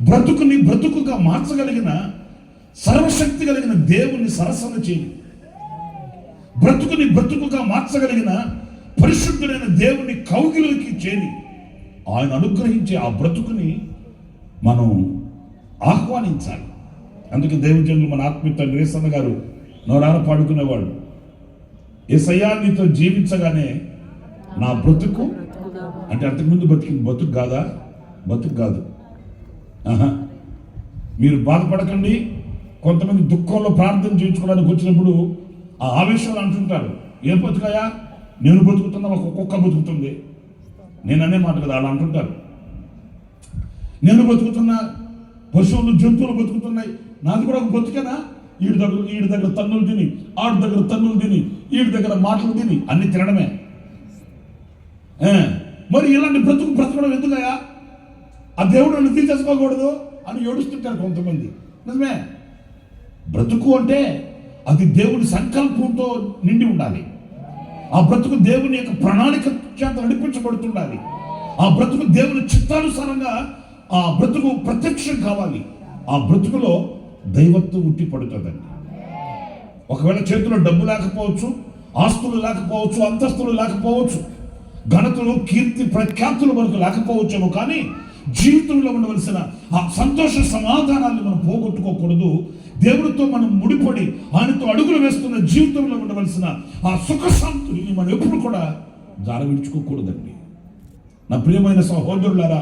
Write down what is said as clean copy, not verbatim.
బ్రతుకుని బ్రతుకుగా మార్చగలిగిన సర్వశక్తి కలిగిన దేవుని సరసన చేయి. బ్రతుకుని బ్రతుకుగా మార్చగలిగిన పరిశుద్ధుడైన దేవుని కౌగిలికి చేరి ఆయన అనుగ్రహించే ఆ బ్రతుకుని మనం ఆహ్వానించాలి. అందుకే దేవుజనులు మన ఆత్మీయ రేసన్న గారు నోరాన పాడుకునేవాడు, యేసయ్యా నీతో జీవించగానే నా బ్రతుకు అంటే అంతకుముందు బతికింది బతుకు కాదా? బతుకు కాదు. మీరు బాధపడకండి. కొంతమంది దుఃఖంలో ప్రార్థన చేయించుకోవడానికి వచ్చినప్పుడు ఆ ఆవేశంలో అంటుంటారు, ఏం బతుకాయా? నేను బతుకుతున్నా, ఒక కుక్క బతుకుతుంది. నేను అనే మాట కదా అలా అంటుంటారు. నేను బతుకుతున్నా, పశువులు జంతువులు బతుకుతున్నాయి, నాది కూడా ఒక బతుకేనా? వీడి దగ్గర తన్నులు తిని, ఆడి దగ్గర తన్నులు తిని, వీడి దగ్గర మాటలు తిని అన్ని తినడమే. మరి ఇలాంటి బ్రతకడం ఎందుకయా? ఆ దేవుడు నన్ను తీసేసుకోకూడదు అని ఏడుస్తుంటారు కొంతమంది. నిజమే, బ్రతుకు అంటే అది దేవుని సంకల్పంతో నిండి ఉండాలి. ఆ బ్రతుకు దేవుని యొక్క ప్రణాళిక చేత నడిపించబడుతుండాలి. ఆ బ్రతుకు దేవుని చిత్తానుసారంగా ఆ బ్రతుకు ప్రత్యక్షం కావాలి. ఆ బ్రతుకులో దైవత్వం ఉట్టి పడుతుందండి. ఒకవేళ చేతిలో డబ్బు లేకపోవచ్చు, ఆస్తులు లేకపోవచ్చు, అంతస్తులు లేకపోవచ్చు, ఘనతలు కీర్తి ప్రఖ్యాతులు మనకు లేకపోవచ్చేమో, కానీ జీవితంలో ఉండవలసిన ఆ సంతోష సమాధానాన్ని మనం పోగొట్టుకోకూడదు. దేవుడితో మనం ముడిపడి ఆయనతో అడుగులు వేస్తున్న జీవితంలో ఉండవలసిన ఆ సుఖశాంతుల్ని మనం ఎప్పుడు కూడా జార విడుచుకోకూడదండి. నా ప్రియమైన సహోదరులారా,